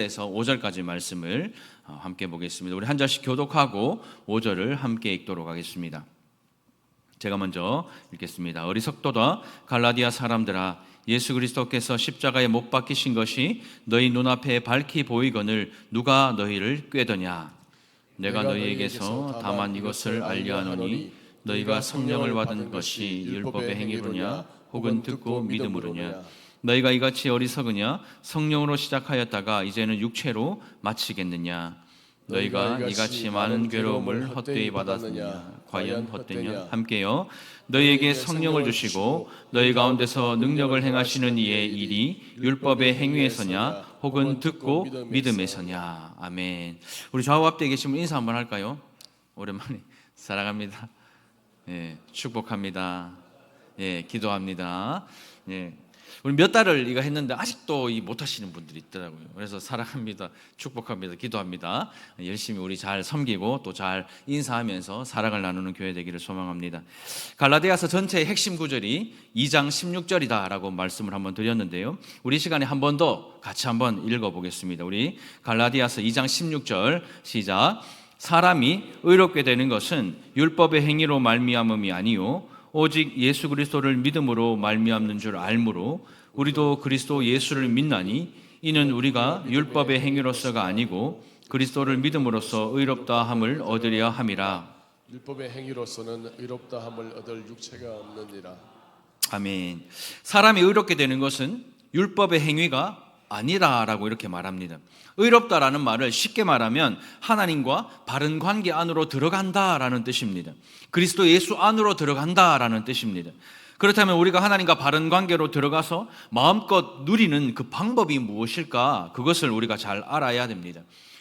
에서 5절까지 말씀을 함께 보겠습니다. 우리 한 절씩 교독하고 5절을 함께 읽도록 하겠습니다. 제가 먼저 읽겠습니다. 어리석도다 갈라디아 사람들아, 예수 그리스도께서 십자가에 못 박히신 것이 너희 눈앞에 밝히 보이거늘 누가 너희를 꾀더냐? 내가 너희에게서 다만 이것을 알려 하노니 너희가 성령을 받은 것이 율법의 행위로냐 혹은 듣고 믿음으로냐? 너희가 이같이 어리석으냐? 성령으로 시작하였다가 이제는 육체로 마치겠느냐? 너희가 이같이 많은 괴로움을 헛되이 받았느냐? 과연 헛되냐? 함께요. 너희에게 성령을 주시고 너희 가운데서 능력을 행하시는 이의 일이 율법의 행위에서냐 혹은 듣고 믿음에서냐? 아멘. 우리 좌우 앞뒤에 계시면 인사 한번 할까요? 오랜만에. 사랑합니다. 예, 축복합니다. 예, 기도합니다. 예. 우리 몇 달을 이거 했는데 아직도 못 하시는 분들이 있더라고요. 그래서 사랑합니다, 축복합니다, 기도합니다. 열심히 우리 잘 섬기고 또 잘 인사하면서 사랑을 나누는 교회 되기를 소망합니다. 갈라디아서 전체의 핵심 구절이 2장 16절이다라고 말씀을 한번 드렸는데요. 우리 시간에 한 번 더 같이 한번 읽어보겠습니다. 우리 갈라디아서 2장 16절 시작. 사람이 의롭게 되는 것은 율법의 행위로 말미암음이 아니요 오직 예수 그리스도를 믿음으로 말미암는 줄 알므로 우리도 그리스도 예수를 믿나니 이는 우리가 율법의 행위로서가 아니고 그리스도를 믿음으로써 의롭다 함을 얻으려 함이라. 율법의 행위로서는 의롭다 함을 얻을 육체가 없느니라. 아멘. 사람이 의롭게 되는 것은 율법의 행위가 아니라라고 이렇게 말합니다. 의롭다라는 말을 쉽게 말하면 하나님과 바른 관계 안으로 들어간다라는 뜻입니다. 그리스도 예수 안으로 들어간다라는 뜻입니다. 그렇다면 우리가 하나님과 바른 관계로 들어가서 마음껏 누리는 그 방법이 무엇일까? 그것을 우리가 잘 알아야 됩니다.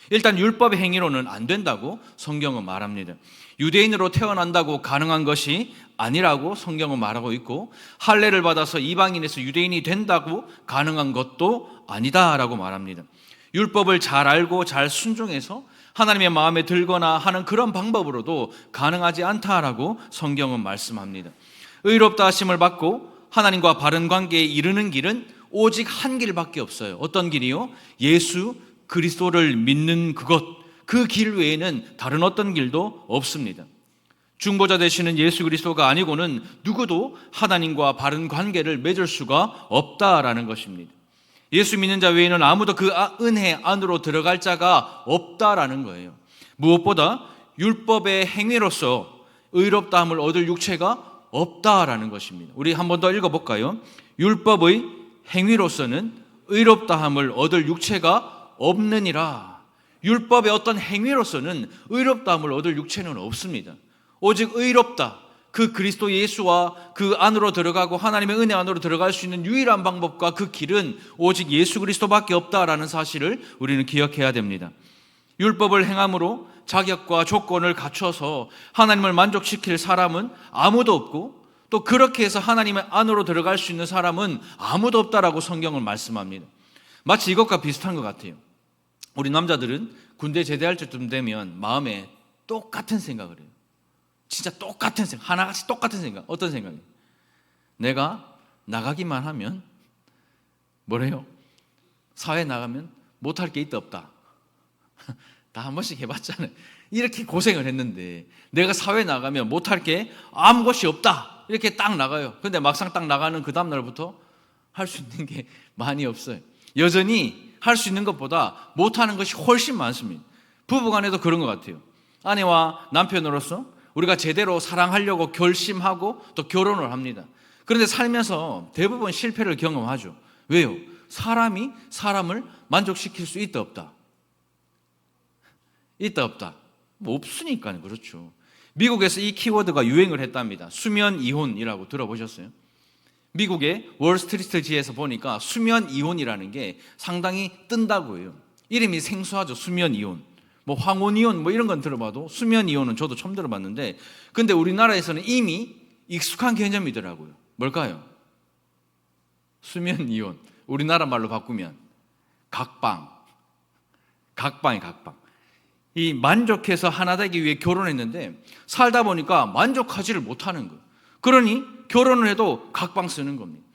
일단 율법의 행위로는 안 된다고 성경은 말합니다. 유대인으로 태어난다고 가능한 것이 아니라고 성경은 말하고 있고, 할례를 받아서 이방인에서 유대인이 된다고 가능한 것도 아니다라고 말합니다. 율법을 잘 알고 잘 순종해서 하나님의 마음에 들거나 하는 그런 방법으로도 가능하지 않다라고 성경은 말씀합니다. 의롭다 하심을 받고 하나님과 바른 관계에 이르는 길은 오직 한 길밖에 없어요. 어떤 길이요? 예수 그리스도를 믿는 그 길 외에는 다른 어떤 길도 없습니다. 중보자 되시는 예수 그리스도가 아니고는 누구도 하나님과 바른 관계를 맺을 수가 없다라는 것입니다. 예수 믿는 자 외에는 아무도 그 은혜 안으로 들어갈 자가 없다라는 거예요. 무엇보다 율법의 행위로서 의롭다함을 얻을 육체가 없다라는 것입니다. 우리 한 번 더 읽어볼까요? 율법의 행위로서는 의롭다함을 얻을 육체가 없느니라. 율법의 어떤 행위로서는 의롭다함을 얻을 육체는 없습니다. 오직 의롭다, 그 그리스도 예수와 그 안으로 들어가고 하나님의 은혜 안으로 들어갈 수 있는 유일한 방법과 그 길은 오직 예수 그리스도밖에 없다라는 사실을 우리는 기억해야 됩니다. 율법을 행함으로 자격과 조건을 갖춰서 하나님을 만족시킬 사람은 아무도 없고, 또 그렇게 해서 하나님의 안으로 들어갈 수 있는 사람은 아무도 없다라고 성경은 말씀합니다. 마치 이것과 비슷한 것 같아요. 우리 남자들은 군대 제대할 때쯤 되면 마음에 똑같은 생각을 해요. 진짜 똑같은 생각, 하나같이 똑같은 생각. 어떤 생각이에요? 내가 나가기만 하면 뭐래요? 사회 나가면 못할 게 있다 없다. 다 한 번씩 해봤잖아요. 이렇게 고생을 했는데 내가 사회 나가면 못할 게 아무것이 없다, 이렇게 딱 나가요. 근데 막상 딱 나가는 그 다음 날부터 할 수 있는 게 많이 없어요. 여전히 할 수 있는 것보다 못하는 것이 훨씬 많습니다. 부부간에도 그런 것 같아요. 아내와 남편으로서 우리가 제대로 사랑하려고 결심하고 또 결혼을 합니다. 그런데 살면서 대부분 실패를 경험하죠. 왜요? 사람이 사람을 만족시킬 수 있다 없다? 있다 없다? 뭐 없으니까요. 그렇죠. 미국에서 이 키워드가 유행을 했답니다. 수면 이혼이라고 들어보셨어요? 미국의 월스트리트지에서 보니까 수면 이혼이라는 게 상당히 뜬다고 해요. 이름이 생소하죠. 수면 이혼. 뭐 황혼이혼 뭐 이런 건 들어봐도 수면 이혼은 저도 처음 들어봤는데, 근데 우리나라에서는 이미 익숙한 개념이더라고요. 뭘까요? 수면 이혼. 우리나라 말로 바꾸면 각방. 각방이 각방. 이 만족해서 하나 되기 위해 결혼했는데 살다 보니까 만족하지를 못하는 거예요. 그러니 결혼을 해도 각방 쓰는 겁니다.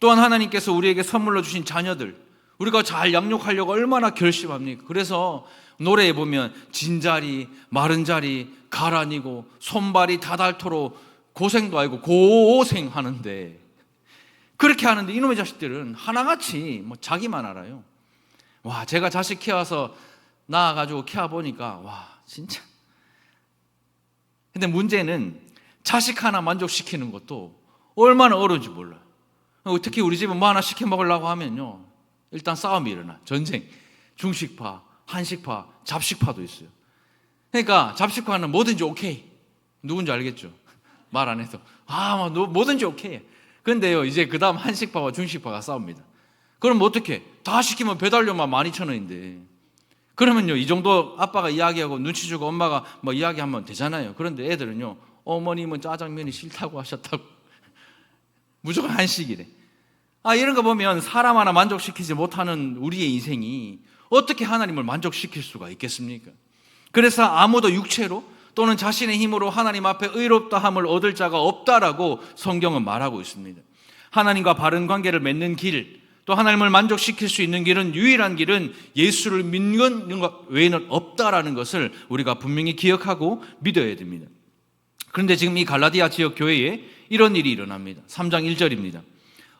또한 하나님께서 우리에게 선물로 주신 자녀들, 우리가 잘 양육하려고 얼마나 결심합니까? 그래서 노래에 보면 진자리, 마른 자리, 가라니고 손발이 다닳도록 고생도 아니고 고생하는데, 그렇게 하는데 이놈의 자식들은 하나같이 뭐 자기만 알아요. 와, 제가 자식 키워서 낳아가지고 키워보니까 와 진짜. 근데 문제는 자식 하나 만족시키는 것도 얼마나 어려운지 몰라요. 특히 우리 집은 뭐 하나 시켜 먹으려고 하면요, 일단 싸움이 일어나. 전쟁. 중식파, 한식파, 잡식파도 있어요. 그러니까 잡식파는 뭐든지 오케이. 누군지 알겠죠? 말 안 해서 뭐든지 오케이. 근데요, 이제 그 다음 한식파와 중식파가 싸웁니다. 그럼 어떻게? 다 시키면 배달료만 12,000원인데 그러면요, 이 정도 아빠가 이야기하고 눈치 주고 엄마가 뭐 이야기하면 되잖아요. 그런데 애들은요, 어머님은 짜장면이 싫다고 하셨다고 무조건 한식이래. 이런 거 보면 사람 하나 만족시키지 못하는 우리의 인생이 어떻게 하나님을 만족시킬 수가 있겠습니까? 그래서 아무도 육체로 또는 자신의 힘으로 하나님 앞에 의롭다함을 얻을 자가 없다라고 성경은 말하고 있습니다. 하나님과 바른 관계를 맺는 길, 또 하나님을 만족시킬 수 있는 길은, 유일한 길은 예수를 믿는 것 외에는 없다라는 것을 우리가 분명히 기억하고 믿어야 됩니다. 그런데 지금 이 갈라디아 지역 교회에 이런 일이 일어납니다. 3장 1절입니다.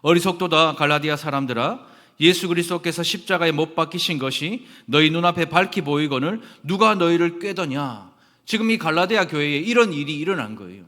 어리석도다 갈라디아 사람들아, 예수 그리스도께서 십자가에 못 박히신 것이 너희 눈앞에 밝히 보이거늘 누가 너희를 꾀더냐. 지금 이 갈라디아 교회에 이런 일이 일어난 거예요.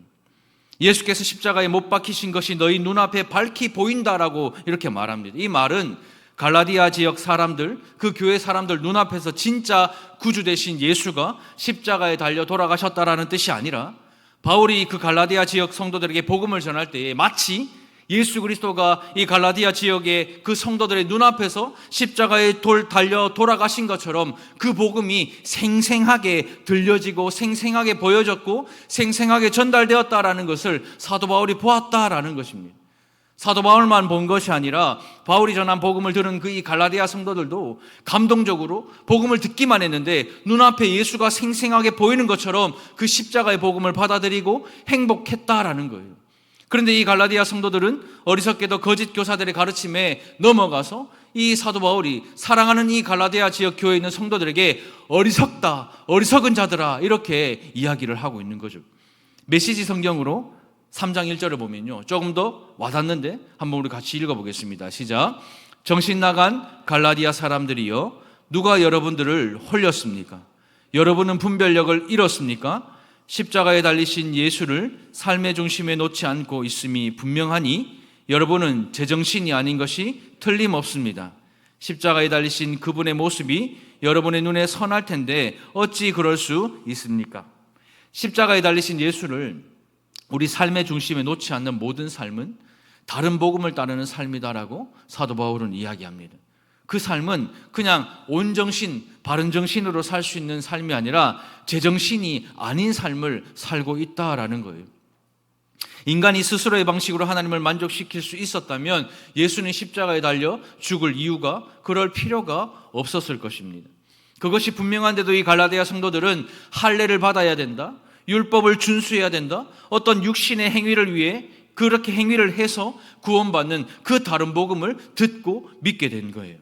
예수께서 십자가에 못 박히신 것이 너희 눈앞에 밝히 보인다라고 이렇게 말합니다. 이 말은 갈라디아 지역 사람들, 그 교회 사람들 눈앞에서 진짜 구주 되신 예수가 십자가에 달려 돌아가셨다라는 뜻이 아니라, 바울이 그 갈라디아 지역 성도들에게 복음을 전할 때에 마치 예수 그리스도가 이 갈라디아 지역의 그 성도들의 눈앞에서 십자가에 달려 돌아가신 것처럼 그 복음이 생생하게 들려지고 생생하게 보여졌고 생생하게 전달되었다라는 것을 사도 바울이 보았다라는 것입니다. 사도 바울만 본 것이 아니라 바울이 전한 복음을 들은 그 이 갈라디아 성도들도 감동적으로 복음을 듣기만 했는데 눈앞에 예수가 생생하게 보이는 것처럼 그 십자가의 복음을 받아들이고 행복했다라는 거예요. 그런데 이 갈라디아 성도들은 어리석게도 거짓 교사들의 가르침에 넘어가서 이 사도 바울이 사랑하는 이 갈라디아 지역 교회에 있는 성도들에게 어리석다, 어리석은 자들아, 이렇게 이야기를 하고 있는 거죠. 메시지 성경으로 3장 1절을 보면요, 조금 더 와닿는데 한번 우리 같이 읽어보겠습니다. 시작. 정신 나간 갈라디아 사람들이여, 누가 여러분들을 홀렸습니까? 여러분은 분별력을 잃었습니까? 십자가에 달리신 예수를 삶의 중심에 놓지 않고 있음이 분명하니 여러분은 제정신이 아닌 것이 틀림없습니다. 십자가에 달리신 그분의 모습이 여러분의 눈에 선할 텐데 어찌 그럴 수 있습니까? 십자가에 달리신 예수를 우리 삶의 중심에 놓지 않는 모든 삶은 다른 복음을 따르는 삶이다라고 사도 바울은 이야기합니다. 그 삶은 그냥 온정신, 바른정신으로 살 수 있는 삶이 아니라 제정신이 아닌 삶을 살고 있다라는 거예요. 인간이 스스로의 방식으로 하나님을 만족시킬 수 있었다면 예수는 십자가에 달려 죽을 이유가, 그럴 필요가 없었을 것입니다. 그것이 분명한데도 이 갈라디아 성도들은 할례를 받아야 된다, 율법을 준수해야 된다, 어떤 육신의 행위를 위해 그렇게 행위를 해서 구원받는 그 다른 복음을 듣고 믿게 된 거예요.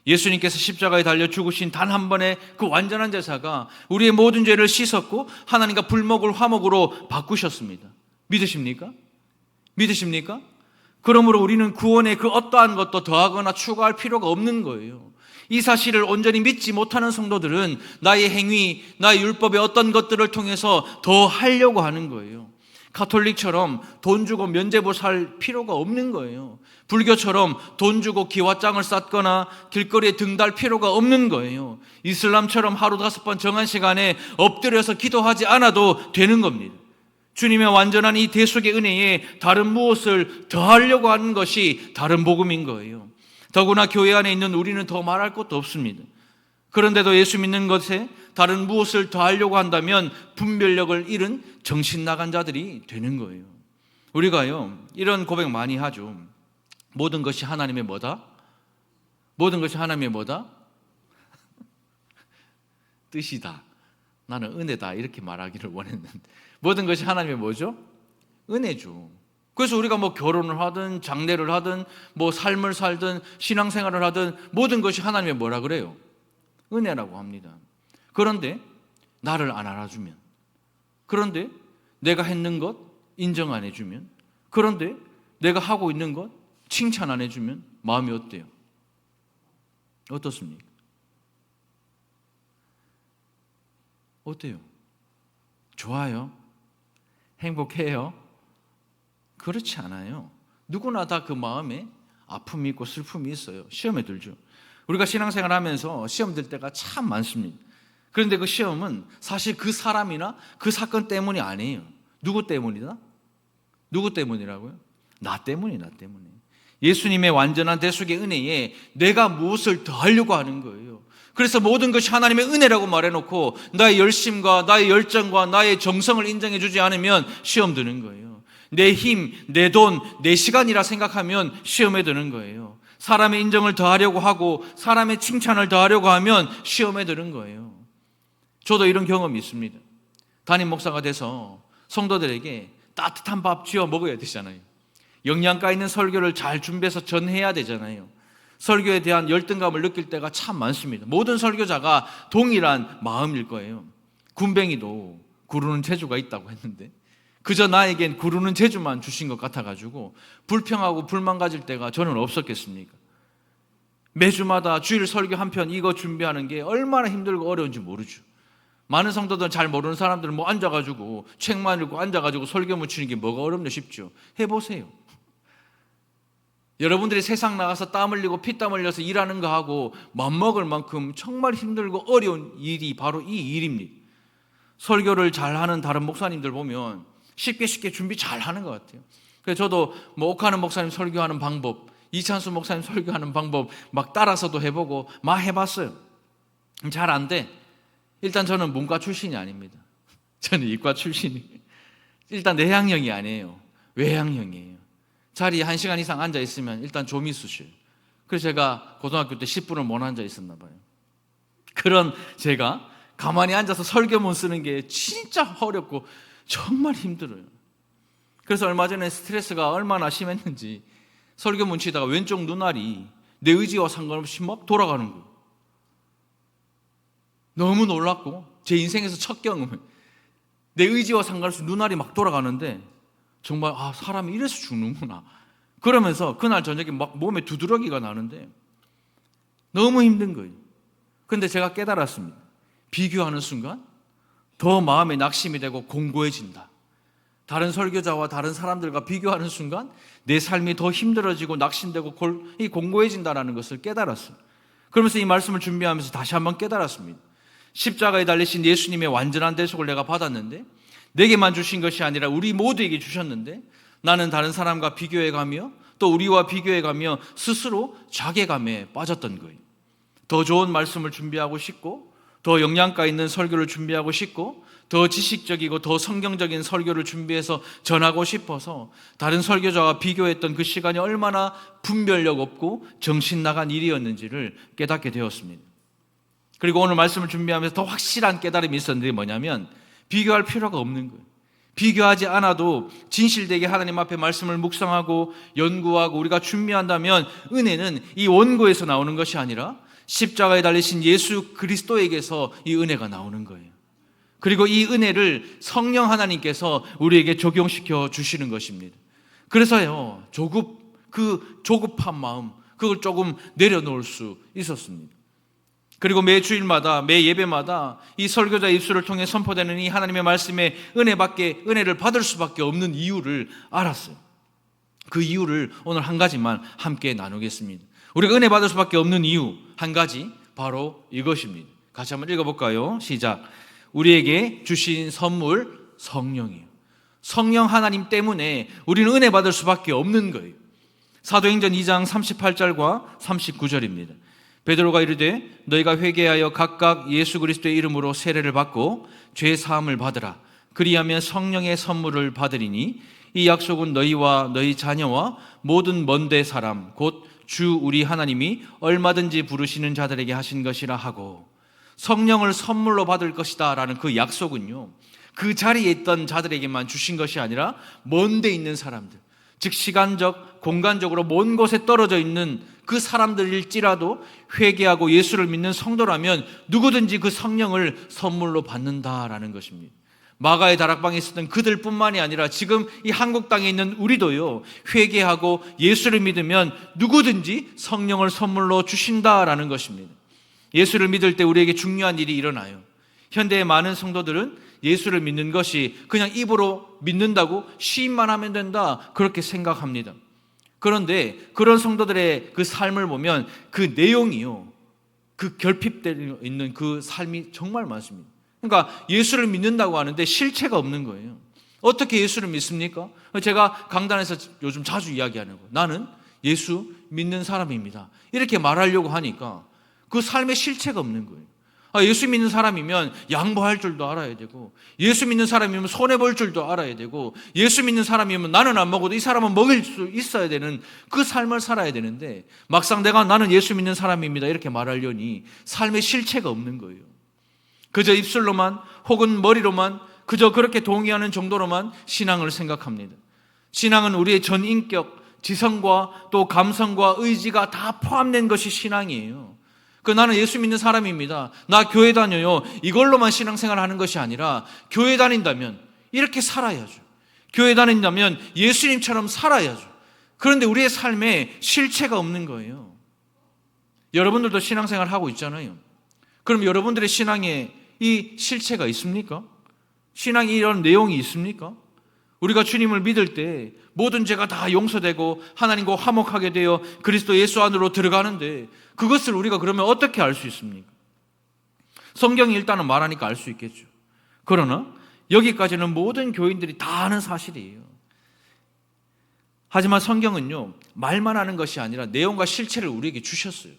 예수님께서 십자가에 달려 죽으신 단 한 번의 그 완전한 제사가 우리의 모든 죄를 씻었고 하나님과 불목을 화목으로 바꾸셨습니다. 믿으십니까? 믿으십니까? 그러므로 우리는 구원에 그 어떠한 것도 더하거나 추가할 필요가 없는 거예요. 이 사실을 온전히 믿지 못하는 성도들은 나의 행위, 나의 율법의 어떤 것들을 통해서 더 하려고 하는 거예요. 가톨릭처럼 돈 주고 면죄부 살 필요가 없는 거예요. 불교처럼 돈 주고 기와장을 쌓거나 길거리에 등달 필요가 없는 거예요. 이슬람처럼 하루 5번 정한 시간에 엎드려서 기도하지 않아도 되는 겁니다. 주님의 완전한 이 대속의 은혜에 다른 무엇을 더하려고 하는 것이 다른 복음인 거예요. 더구나 교회 안에 있는 우리는 더 말할 것도 없습니다. 그런데도 예수 믿는 것에 다른 무엇을 더하려고 한다면 분별력을 잃은 정신 나간 자들이 되는 거예요. 우리가요, 이런 고백 많이 하죠. 모든 것이 하나님의 뭐다? 모든 것이 하나님의 뭐다? 뜻이다. 나는 은혜다. 이렇게 말하기를 원했는데 모든 것이 하나님의 뭐죠? 은혜죠. 그래서 우리가 뭐 결혼을 하든 장례를 하든 뭐 삶을 살든 신앙생활을 하든 모든 것이 하나님의 뭐라 그래요? 은혜라고 합니다. 그런데 나를 안 알아주면, 그런데 내가 했는 것 인정 안 해주면, 그런데 내가 하고 있는 것 칭찬 안 해주면 마음이 어때요? 어떻습니까? 어때요? 좋아요? 행복해요? 그렇지 않아요. 누구나 다 그 마음에 아픔이 있고 슬픔이 있어요. 시험에 들죠. 우리가 신앙생활 하면서 시험 들 때가 참 많습니다. 그런데 그 시험은 사실 그 사람이나 그 사건 때문이 아니에요. 누구 때문이다? 누구 때문이라고요? 나 때문이, 나 때문에. 예수님의 완전한 대속의 은혜에 내가 무엇을 더 하려고 하는 거예요. 그래서 모든 것이 하나님의 은혜라고 말해놓고 나의 열심과 나의 열정과 나의 정성을 인정해 주지 않으면 시험 드는 거예요. 내 힘, 내 돈, 내 시간이라 생각하면 시험에 드는 거예요. 사람의 인정을 더하려고 하고 사람의 칭찬을 더하려고 하면 시험에 드는 거예요. 저도 이런 경험이 있습니다. 담임 목사가 돼서 성도들에게 따뜻한 밥 지어 먹어야 되잖아요. 영양가 있는 설교를 잘 준비해서 전해야 되잖아요. 설교에 대한 열등감을 느낄 때가 참 많습니다. 모든 설교자가 동일한 마음일 거예요. 군뱅이도 구르는 재주가 있다고 했는데 그저 나에겐 구르는 재주만 주신 것 같아가지고 불평하고 불만 가질 때가 저는 없었겠습니까? 매주마다 주일 설교 한 편 이거 준비하는 게 얼마나 힘들고 어려운지 모르죠. 많은 성도들은 잘 모르는 사람들은 뭐 앉아가지고 책만 읽고 앉아가지고 설교 묻히는 게 뭐가 어렵냐 싶죠. 해보세요. 여러분들이 세상 나가서 땀 흘리고 피땀 흘려서 일하는 거 하고 맘먹을 만큼 정말 힘들고 어려운 일이 바로 이 일입니다. 설교를 잘하는 다른 목사님들 보면 쉽게 준비 잘하는 것 같아요. 그래서 저도 뭐 옥하는 목사님 설교하는 방법, 이찬수 목사님 설교하는 방법 막 따라서도 해보고 막 해봤어요. 잘 안 돼. 일단 저는 문과 출신이 아닙니다. 저는 이과 출신이. 일단 내향형이 아니에요. 외향형이에요. 자리에 1시간 이상 앉아 있으면 일단 좀이 쑤셔요. 그래서 제가 고등학교 때 10분을 못 앉아 있었나 봐요. 그런 제가 가만히 앉아서 설교문 쓰는 게 진짜 어렵고 정말 힘들어요. 그래서 얼마 전에 스트레스가 얼마나 심했는지 설교문 치다가 왼쪽 눈알이 내 의지와 상관없이 막 돌아가는 거예요. 너무 놀랐고 제 인생에서 첫 경험을 내 의지와 상관없이 눈알이 막 돌아가는데 정말 사람이 이래서 죽는구나. 그러면서 그날 저녁에 막 몸에 두드러기가 나는데 너무 힘든 거예요. 그런데 제가 깨달았습니다. 비교하는 순간 더 마음에 낙심이 되고 공고해진다. 다른 설교자와 다른 사람들과 비교하는 순간 내 삶이 더 힘들어지고 낙심되고 공고해진다는 것을 깨달았어요. 그러면서 이 말씀을 준비하면서 다시 한번 깨달았습니다. 십자가에 달리신 예수님의 완전한 대속을 내가 받았는데 내게만 주신 것이 아니라 우리 모두에게 주셨는데 나는 다른 사람과 비교해가며 또 우리와 비교해가며 스스로 자괴감에 빠졌던 거예요. 더 좋은 말씀을 준비하고 싶고 더 영양가 있는 설교를 준비하고 싶고 더 지식적이고 더 성경적인 설교를 준비해서 전하고 싶어서 다른 설교자와 비교했던 그 시간이 얼마나 분별력 없고 정신 나간 일이었는지를 깨닫게 되었습니다. 그리고 오늘 말씀을 준비하면서 더 확실한 깨달음이 있었는데 뭐냐면 비교할 필요가 없는 거예요. 비교하지 않아도 진실되게 하나님 앞에 말씀을 묵상하고 연구하고 우리가 준비한다면 은혜는 이 원고에서 나오는 것이 아니라 십자가에 달리신 예수 그리스도에게서 이 은혜가 나오는 거예요. 그리고 이 은혜를 성령 하나님께서 우리에게 적용시켜 주시는 것입니다. 그래서요, 그 조급한 마음, 그걸 조금 내려놓을 수 있었습니다. 그리고 매 주일마다, 매 예배마다 이 설교자 입술을 통해 선포되는 이 하나님의 말씀에 은혜를 받을 수밖에 없는 이유를 알았어요. 그 이유를 오늘 한 가지만 함께 나누겠습니다. 우리가 은혜 받을 수밖에 없는 이유 한 가지, 바로 이것입니다. 같이 한번 읽어볼까요? 시작. 우리에게 주신 선물 성령이에요. 성령 하나님 때문에 우리는 은혜 받을 수밖에 없는 거예요. 사도행전 2장 38절과 39절입니다. 베드로가 이르되 너희가 회개하여 각각 예수 그리스도의 이름으로 세례를 받고 죄 사함을 받으라. 그리하면 성령의 선물을 받으리니 이 약속은 너희와 너희 자녀와 모든 먼데 사람 곧 주 우리 하나님이 얼마든지 부르시는 자들에게 하신 것이라 하고, 성령을 선물로 받을 것이다 라는 그 약속은요, 그 자리에 있던 자들에게만 주신 것이 아니라 먼데 있는 사람들, 즉 시간적, 공간적으로 먼 곳에 떨어져 있는 그 사람들일지라도 회개하고 예수를 믿는 성도라면 누구든지 그 성령을 선물로 받는다라는 것입니다. 마가의 다락방에 있었던 그들뿐만이 아니라 지금 이 한국 땅에 있는 우리도요, 회개하고 예수를 믿으면 누구든지 성령을 선물로 주신다라는 것입니다. 예수를 믿을 때 우리에게 중요한 일이 일어나요. 현대의 많은 성도들은 예수를 믿는 것이 그냥 입으로 믿는다고 시인만 하면 된다, 그렇게 생각합니다. 그런데 그런 성도들의 그 삶을 보면 그 내용이요, 그 결핍되어 있는 그 삶이 정말 많습니다. 그러니까 예수를 믿는다고 하는데 실체가 없는 거예요. 어떻게 예수를 믿습니까? 제가 강단에서 요즘 자주 이야기하는 거, 나는 예수 믿는 사람입니다, 이렇게 말하려고 하니까 그 삶에 실체가 없는 거예요. 예수 믿는 사람이면 양보할 줄도 알아야 되고, 예수 믿는 사람이면 손해볼 줄도 알아야 되고, 예수 믿는 사람이면 나는 안 먹어도 이 사람은 먹을 수 있어야 되는 그 삶을 살아야 되는데, 막상 내가 나는 예수 믿는 사람입니다 이렇게 말하려니 삶에 실체가 없는 거예요. 그저 입술로만 혹은 머리로만 그저 그렇게 동의하는 정도로만 신앙을 생각합니다. 신앙은 우리의 전 인격, 지성과 또 감성과 의지가 다 포함된 것이 신앙이에요. 나는 예수 믿는 사람입니다, 나 교회 다녀요, 이걸로만 신앙생활 하는 것이 아니라 교회 다닌다면 이렇게 살아야죠. 교회 다닌다면 예수님처럼 살아야죠. 그런데 우리의 삶에 실체가 없는 거예요. 여러분들도 신앙생활 하고 있잖아요. 그럼 여러분들의 신앙에 이 실체가 있습니까? 신앙이 이런 내용이 있습니까? 우리가 주님을 믿을 때 모든 죄가 다 용서되고 하나님과 화목하게 되어 그리스도 예수 안으로 들어가는데, 그것을 우리가 그러면 어떻게 알 수 있습니까? 성경이 일단은 말하니까 알 수 있겠죠. 그러나 여기까지는 모든 교인들이 다 아는 사실이에요. 하지만 성경은요, 말만 하는 것이 아니라 내용과 실체를 우리에게 주셨어요.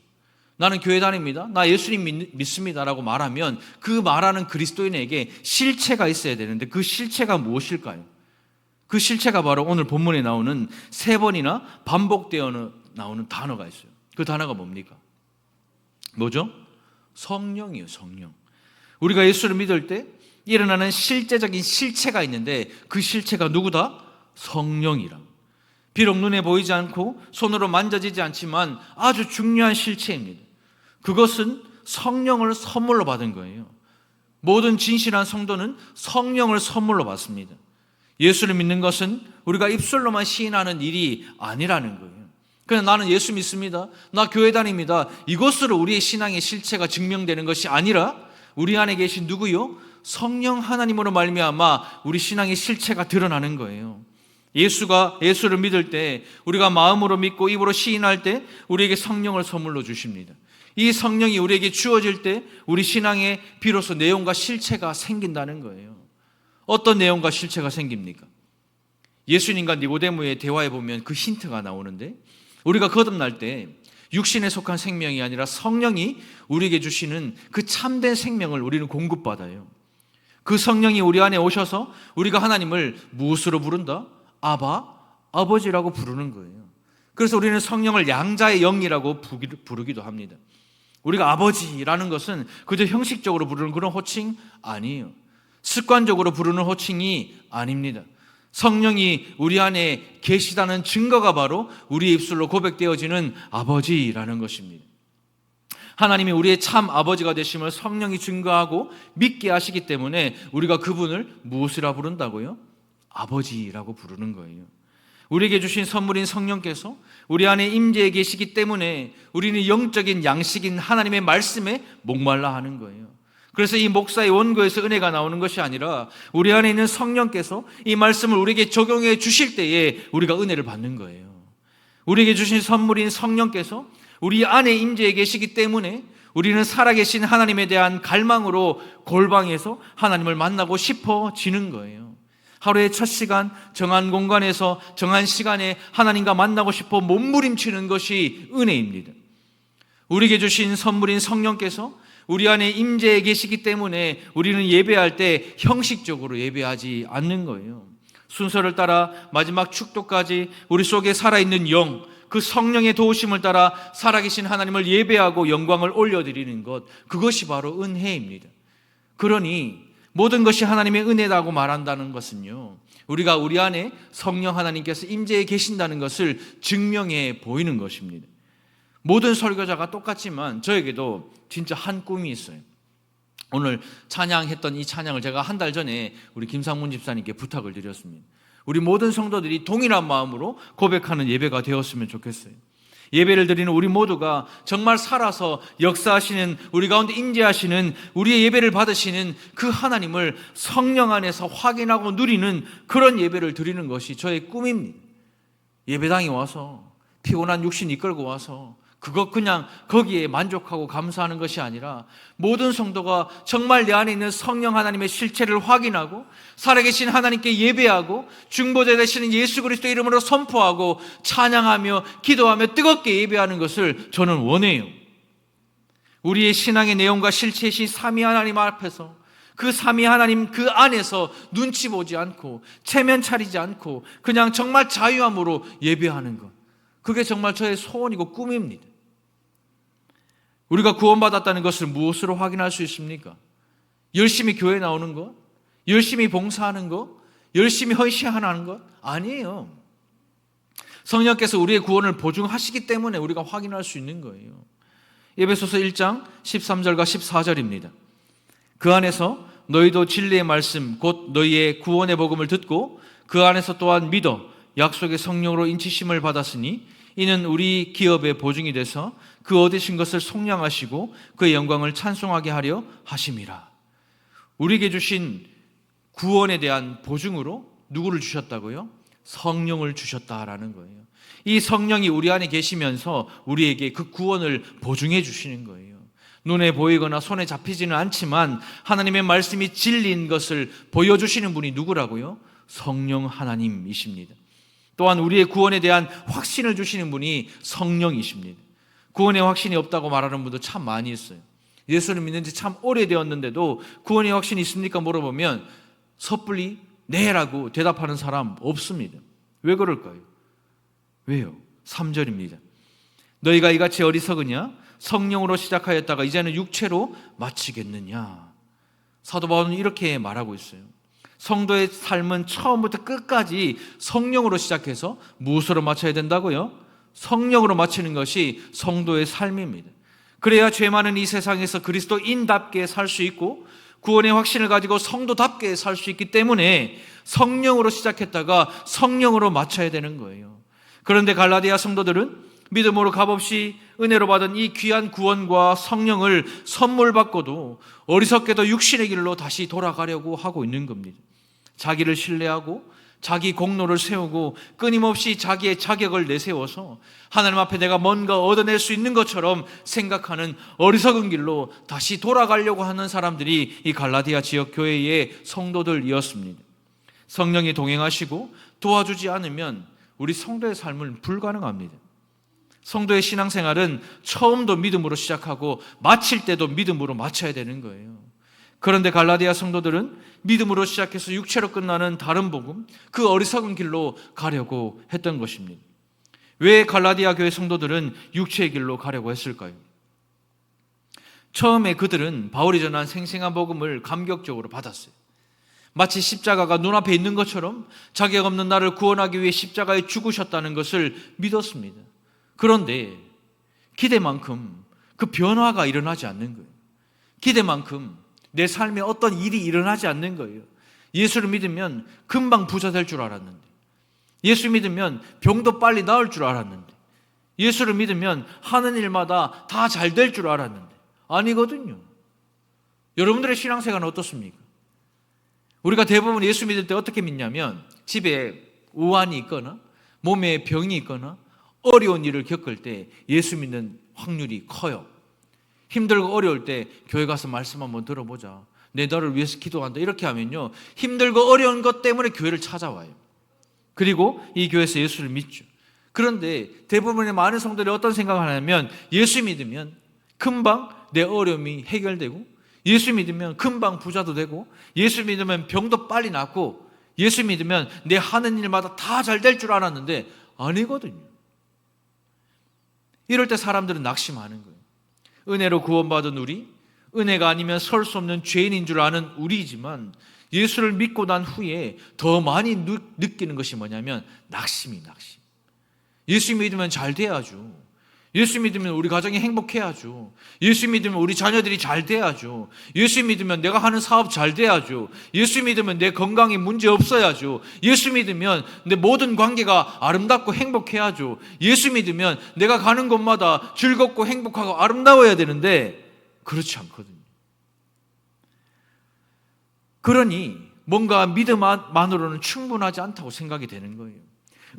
나는 교회 다닙니다, 나 예수님 믿습니다 라고 말하면 그 말하는 그리스도인에게 실체가 있어야 되는데, 그 실체가 무엇일까요? 그 실체가 바로 오늘 본문에 나오는 3번이나 반복되어 나오는 단어가 있어요. 그 단어가 뭡니까? 뭐죠? 성령이에요. 성령. 우리가 예수를 믿을 때 일어나는 실제적인 실체가 있는데, 그 실체가 누구다? 성령이라. 비록 눈에 보이지 않고 손으로 만져지지 않지만 아주 중요한 실체입니다. 그것은 성령을 선물로 받은 거예요. 모든 진실한 성도는 성령을 선물로 받습니다. 예수를 믿는 것은 우리가 입술로만 시인하는 일이 아니라는 거예요. 그냥 나는 예수 믿습니다, 나 교회 다닙니다, 이것으로 우리의 신앙의 실체가 증명되는 것이 아니라 우리 안에 계신 누구요? 성령 하나님으로 말미암아 우리 신앙의 실체가 드러나는 거예요. 예수를 믿을 때, 우리가 마음으로 믿고 입으로 시인할 때 우리에게 성령을 선물로 주십니다. 이 성령이 우리에게 주어질 때 우리 신앙에 비로소 내용과 실체가 생긴다는 거예요. 어떤 내용과 실체가 생깁니까? 예수님과 니고데모의 대화에 보면 그 힌트가 나오는데, 우리가 거듭날 때 육신에 속한 생명이 아니라 성령이 우리에게 주시는 그 참된 생명을 우리는 공급받아요. 그 성령이 우리 안에 오셔서 우리가 하나님을 무엇으로 부른다? 아바, 아버지라고 부르는 거예요. 그래서 우리는 성령을 양자의 영이라고 부르기도 합니다. 우리가 아버지라는 것은 그저 형식적으로 부르는 그런 호칭 아니에요. 습관적으로 부르는 호칭이 아닙니다. 성령이 우리 안에 계시다는 증거가 바로 우리 입술로 고백되어지는 아버지라는 것입니다. 하나님이 우리의 참 아버지가 되심을 성령이 증거하고 믿게 하시기 때문에 우리가 그분을 무엇이라 부른다고요? 아버지라고 부르는 거예요. 우리에게 주신 선물인 성령께서 우리 안에 임재해 계시기 때문에 우리는 영적인 양식인 하나님의 말씀에 목말라 하는 거예요. 그래서 이 목사의 원고에서 은혜가 나오는 것이 아니라 우리 안에 있는 성령께서 이 말씀을 우리에게 적용해 주실 때에 우리가 은혜를 받는 거예요. 우리에게 주신 선물인 성령께서 우리 안에 임재해 계시기 때문에 우리는 살아계신 하나님에 대한 갈망으로 골방에서 하나님을 만나고 싶어지는 거예요. 하루의 첫 시간, 정한 공간에서 정한 시간에 하나님과 만나고 싶어 몸부림치는 것이 은혜입니다. 우리에게 주신 선물인 성령께서 우리 안에 임재해 계시기 때문에 우리는 예배할 때 형식적으로 예배하지 않는 거예요. 순서를 따라 마지막 축도까지 우리 속에 살아있는 영, 그 성령의 도우심을 따라 살아계신 하나님을 예배하고 영광을 올려드리는 것, 그것이 바로 은혜입니다. 그러니 모든 것이 하나님의 은혜라고 말한다는 것은요, 우리가 우리 안에 성령 하나님께서 임재해 계신다는 것을 증명해 보이는 것입니다. 모든 설교자가 똑같지만 저에게도 진짜 한 꿈이 있어요. 오늘 찬양했던 이 찬양을 제가 한 달 전에 우리 김상문 집사님께 부탁을 드렸습니다. 우리 모든 성도들이 동일한 마음으로 고백하는 예배가 되었으면 좋겠어요. 예배를 드리는 우리 모두가 정말 살아서 역사하시는, 우리 가운데 임재하시는, 우리의 예배를 받으시는 그 하나님을 성령 안에서 확인하고 누리는 그런 예배를 드리는 것이 저의 꿈입니다. 예배당에 와서 피곤한 육신 이끌고 와서 그것 그냥 거기에 만족하고 감사하는 것이 아니라 모든 성도가 정말 내 안에 있는 성령 하나님의 실체를 확인하고 살아계신 하나님께 예배하고 중보자 되시는 예수 그리스도 이름으로 선포하고 찬양하며 기도하며 뜨겁게 예배하는 것을 저는 원해요. 우리의 신앙의 내용과 실체이신 삼위 하나님 앞에서, 그 삼위 하나님 그 안에서 눈치 보지 않고 체면 차리지 않고 그냥 정말 자유함으로 예배하는 것, 그게 정말 저의 소원이고 꿈입니다. 우리가 구원받았다는 것을 무엇으로 확인할 수 있습니까? 열심히 교회 나오는 것? 열심히 봉사하는 것? 열심히 헌신하는 것? 아니에요. 성령께서 우리의 구원을 보증하시기 때문에 우리가 확인할 수 있는 거예요. 에베소서 1장 13절과 14절입니다. 그 안에서 너희도 진리의 말씀 곧 너희의 구원의 복음을 듣고 그 안에서 또한 믿어 약속의 성령으로 인치심을 받았으니 이는 우리 기업의 보증이 돼서 그 얻으신 것을 속량하시고 그의 영광을 찬송하게 하려 하심이라. 우리에게 주신 구원에 대한 보증으로 누구를 주셨다고요? 성령을 주셨다라는 거예요. 이 성령이 우리 안에 계시면서 우리에게 그 구원을 보증해 주시는 거예요. 눈에 보이거나 손에 잡히지는 않지만 하나님의 말씀이 진리인 것을 보여주시는 분이 누구라고요? 성령 하나님이십니다. 또한 우리의 구원에 대한 확신을 주시는 분이 성령이십니다. 구원의 확신이 없다고 말하는 분도 참 많이 있어요. 예수를 믿는 지 참 오래되었는데도 구원의 확신이 있습니까? 물어보면 섣불리 네라고 대답하는 사람 없습니다. 왜 그럴까요? 왜요? 3절입니다. 너희가 이같이 어리석으냐? 성령으로 시작하였다가 이제는 육체로 마치겠느냐? 사도 바울은 이렇게 말하고 있어요. 성도의 삶은 처음부터 끝까지 성령으로 시작해서 무엇으로 마쳐야 된다고요? 성령으로 마치는 것이 성도의 삶입니다. 그래야 죄 많은 이 세상에서 그리스도인답게 살 수 있고 구원의 확신을 가지고 성도답게 살 수 있기 때문에 성령으로 시작했다가 성령으로 마쳐야 되는 거예요. 그런데 갈라디아 성도들은 믿음으로 값없이 은혜로 받은 이 귀한 구원과 성령을 선물 받고도 어리석게도 육신의 길로 다시 돌아가려고 하고 있는 겁니다. 자기를 신뢰하고 자기 공로를 세우고 끊임없이 자기의 자격을 내세워서 하나님 앞에 내가 뭔가 얻어낼 수 있는 것처럼 생각하는 어리석은 길로 다시 돌아가려고 하는 사람들이 이 갈라디아 지역 교회의 성도들이었습니다. 성령이 동행하시고 도와주지 않으면 우리 성도의 삶은 불가능합니다. 성도의 신앙생활은 처음도 믿음으로 시작하고 마칠 때도 믿음으로 마쳐야 되는 거예요. 그런데 갈라디아 성도들은 믿음으로 시작해서 육체로 끝나는 다른 복음, 그 어리석은 길로 가려고 했던 것입니다. 왜 갈라디아 교회 성도들은 육체의 길로 가려고 했을까요? 처음에 그들은 바울이 전한 생생한 복음을 감격적으로 받았어요. 마치 십자가가 눈앞에 있는 것처럼 자격 없는 나를 구원하기 위해 십자가에 죽으셨다는 것을 믿었습니다. 그런데 기대만큼 그 변화가 일어나지 않는 거예요. 기대만큼 내 삶에 어떤 일이 일어나지 않는 거예요. 예수를 믿으면 금방 부자 될 줄 알았는데, 예수 믿으면 병도 빨리 나을 줄 알았는데, 예수를 믿으면 하는 일마다 다 잘 될 줄 알았는데 아니거든요. 여러분들의 신앙생활은 어떻습니까? 우리가 대부분 예수 믿을 때 어떻게 믿냐면 집에 우환이 있거나 몸에 병이 있거나 어려운 일을 겪을 때 예수 믿는 확률이 커요. 힘들고 어려울 때 교회 가서 말씀 한번 들어보자, 내 너를 위해서 기도한다, 이렇게 하면요 힘들고 어려운 것 때문에 교회를 찾아와요. 그리고 이 교회에서 예수를 믿죠. 그런데 대부분의 많은 성도들이 어떤 생각을 하냐면 예수 믿으면 금방 내 어려움이 해결되고, 예수 믿으면 금방 부자도 되고, 예수 믿으면 병도 빨리 낫고, 예수 믿으면 내 하는 일마다 다 잘 될 줄 알았는데 아니거든요. 이럴 때 사람들은 낙심하는 거예요. 은혜로 구원받은 우리, 은혜가 아니면 설 수 없는 죄인인 줄 아는 우리이지만 예수를 믿고 난 후에 더 많이 느끼는 것이 뭐냐면 낙심. 예수 믿으면 잘 돼야죠. 예수 믿으면 우리 가정이 행복해야죠. 예수 믿으면 우리 자녀들이 잘 돼야죠. 예수 믿으면 내가 하는 사업 잘 돼야죠. 예수 믿으면 내 건강에 문제 없어야죠. 예수 믿으면 내 모든 관계가 아름답고 행복해야죠. 예수 믿으면 내가 가는 곳마다 즐겁고 행복하고 아름다워야 되는데 그렇지 않거든요. 그러니 뭔가 믿음만으로는 충분하지 않다고 생각이 되는 거예요.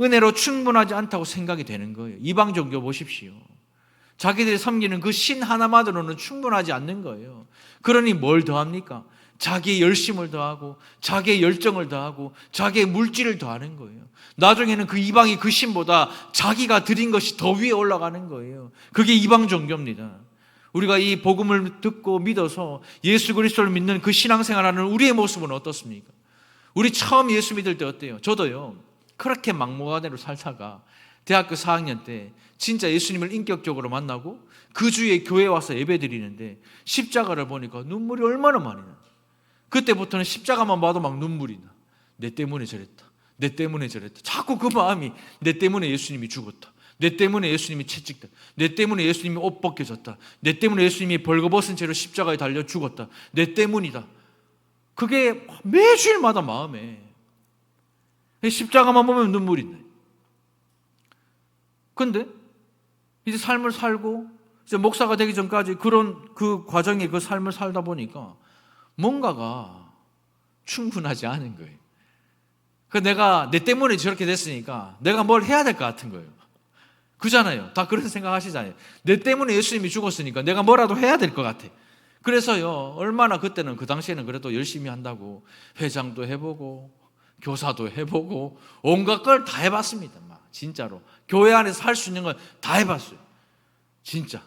은혜로 충분하지 않다고 생각이 되는 거예요. 이방 종교 보십시오. 자기들이 섬기는 그 신 하나만으로는 충분하지 않는 거예요. 그러니 뭘 더합니까? 자기의 열심을 더하고 자기의 열정을 더하고 자기의 물질을 더하는 거예요. 나중에는 그 이방이 그 신보다 자기가 드린 것이 더 위에 올라가는 거예요. 그게 이방 종교입니다. 우리가 이 복음을 듣고 믿어서 예수 그리스도를 믿는 그 신앙생활하는 우리의 모습은 어떻습니까? 우리 처음 예수 믿을 때 어때요? 저도요, 그렇게 막무가내로 살다가 대학교 4학년 때 진짜 예수님을 인격적으로 만나고 그 주에 교회 와서 예배 드리는데 십자가를 보니까 눈물이 얼마나 많이 나. 그때부터는 십자가만 봐도 막 눈물이 나. 내 때문에 저랬다. 내 때문에 저랬다. 자꾸 그 마음이 내 때문에 예수님이 죽었다. 내 때문에 예수님이 채찍다. 내 때문에 예수님이 옷 벗겨졌다. 내 때문에 예수님이 벌거벗은 채로 십자가에 달려 죽었다. 내 때문이다. 그게 매주일마다 마음에 십자가만 보면 눈물이 나요. 근데 이제 삶을 살고 이제 목사가 되기 전까지 그런 그 과정에 그 삶을 살다 보니까 뭔가가 충분하지 않은 거예요. 그 내가 내 때문에 저렇게 됐으니까 내가 뭘 해야 될 것 같은 거예요. 그잖아요. 다 그런 생각 하시잖아요. 내 때문에 예수님이 죽었으니까 내가 뭐라도 해야 될 것 같아. 그래서요, 얼마나 그때는 그 당시에는 그래도 열심히 한다고 회장도 해보고 교사도 해보고 온갖 걸 다 해봤습니다. 막 진짜로 교회 안에서 할 수 있는 걸 다 해봤어요. 진짜.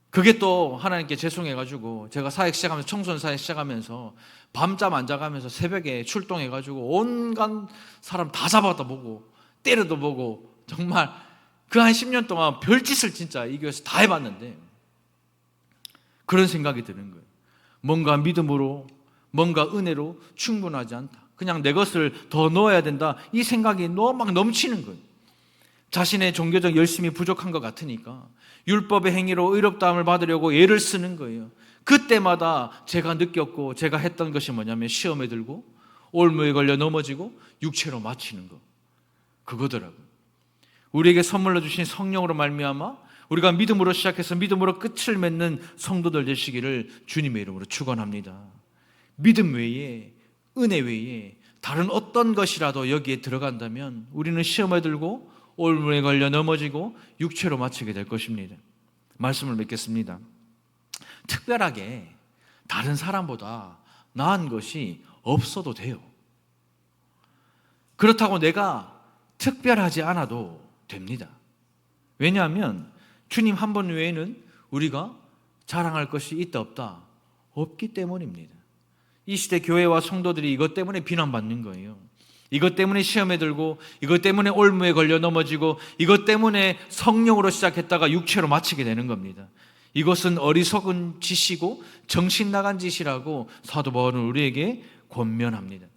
그게 또 하나님께 죄송해가지고 제가 사역 시작하면서 청소년 사역 시작하면서 밤잠 안 자가면서 새벽에 출동해가지고 온갖 사람 다 잡아다 보고 때려도 보고 정말 그 한 10년 동안 별짓을 진짜 이 교회에서 다 해봤는데 그런 생각이 드는 거예요. 뭔가 믿음으로 뭔가 은혜로 충분하지 않다. 그냥 내 것을 더 넣어야 된다. 이 생각이 너무 막 넘치는 거예요. 자신의 종교적 열심이 부족한 것 같으니까 율법의 행위로 의롭다함을 받으려고 애를 쓰는 거예요. 그때마다 제가 느꼈고 제가 했던 것이 뭐냐면 시험에 들고 올무에 걸려 넘어지고 육체로 마치는 거. 그거더라고요. 우리에게 선물로 주신 성령으로 말미암아 우리가 믿음으로 시작해서 믿음으로 끝을 맺는 성도들 되시기를 주님의 이름으로 축원합니다. 믿음 외에 은혜 외에 다른 어떤 것이라도 여기에 들어간다면 우리는 시험에 들고 올무에 걸려 넘어지고 육체로 마치게 될 것입니다. 말씀을 맺겠습니다. 특별하게 다른 사람보다 나은 것이 없어도 돼요. 그렇다고 내가 특별하지 않아도 됩니다. 왜냐하면 주님 한 분 외에는 우리가 자랑할 것이 있다 없다 없기 때문입니다. 이 시대 교회와 성도들이 이것 때문에 비난받는 거예요. 이것 때문에 시험에 들고 이것 때문에 올무에 걸려 넘어지고 이것 때문에 성령으로 시작했다가 육체로 마치게 되는 겁니다. 이것은 어리석은 짓이고 정신 나간 짓이라고 사도 바울은 우리에게 권면합니다.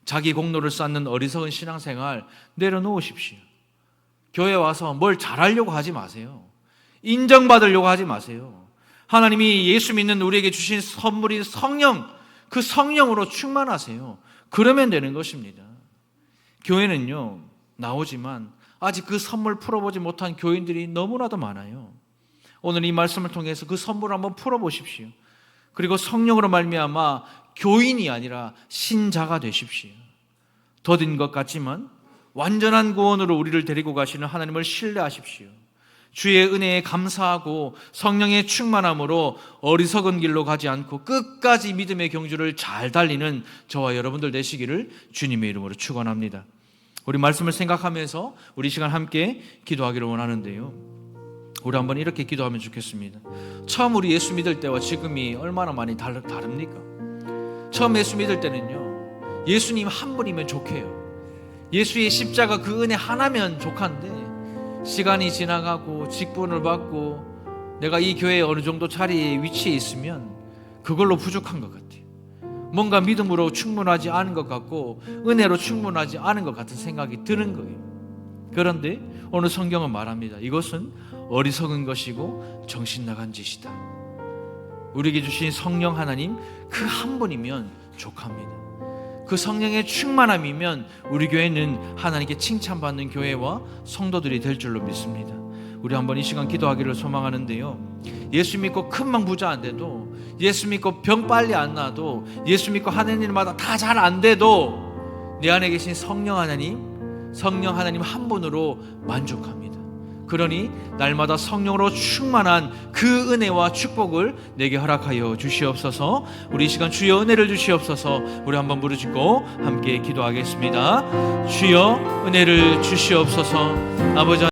자기 공로를 쌓는 어리석은 신앙생활 내려놓으십시오. 교회 와서 뭘 잘하려고 하지 마세요. 인정받으려고 하지 마세요. 하나님이 예수 믿는 우리에게 주신 선물인 성령, 그 성령으로 충만하세요. 그러면 되는 것입니다. 교회는요, 나오지만 아직 그 선물 풀어보지 못한 교인들이 너무나도 많아요. 오늘 이 말씀을 통해서 그 선물을 한번 풀어보십시오. 그리고 성령으로 말미암아 교인이 아니라 신자가 되십시오. 더딘 것 같지만 완전한 구원으로 우리를 데리고 가시는 하나님을 신뢰하십시오. 주의 은혜에 감사하고 성령의 충만함으로 어리석은 길로 가지 않고 끝까지 믿음의 경주를 잘 달리는 저와 여러분들 되시기를 주님의 이름으로 축원합니다. 우리 말씀을 생각하면서 우리 시간 함께 기도하기를 원하는데요, 우리 한번 이렇게 기도하면 좋겠습니다. 처음 우리 예수 믿을 때와 지금이 얼마나 많이 다릅니까? 처음 예수 믿을 때는요, 예수님 한 분이면 좋게요. 예수의 십자가 그 은혜 하나면 족한데 시간이 지나가고 직분을 받고 내가 이 교회에 어느 정도 자리에 위치해 있으면 그걸로 부족한 것 같아요. 뭔가 믿음으로 충분하지 않은 것 같고 은혜로 충분하지 않은 것 같은 생각이 드는 거예요. 그런데 오늘 성경은 말합니다. 이것은 어리석은 것이고 정신 나간 짓이다. 우리에게 주신 성령 하나님 그 한 분이면 족합니다. 그 성령의 충만함이면 우리 교회는 하나님께 칭찬받는 교회와 성도들이 될 줄로 믿습니다. 우리 한번 이 시간 기도하기를 소망하는데요, 예수 믿고 큰망 부자 안 돼도, 예수 믿고 병 빨리 안 나도, 예수 믿고 하는 일마다 다 잘 안 돼도 내 안에 계신 성령 하나님 한 분으로 만족합니다. 그러니 날마다 성령으로 충만한 그 은혜와 축복을 내게 허락하여 주시옵소서. 우리 이 시간 주여 은혜를 주시옵소서. 우리 한번 부르짖고 함께 기도하겠습니다. 주여 은혜를 주시옵소서. 아버지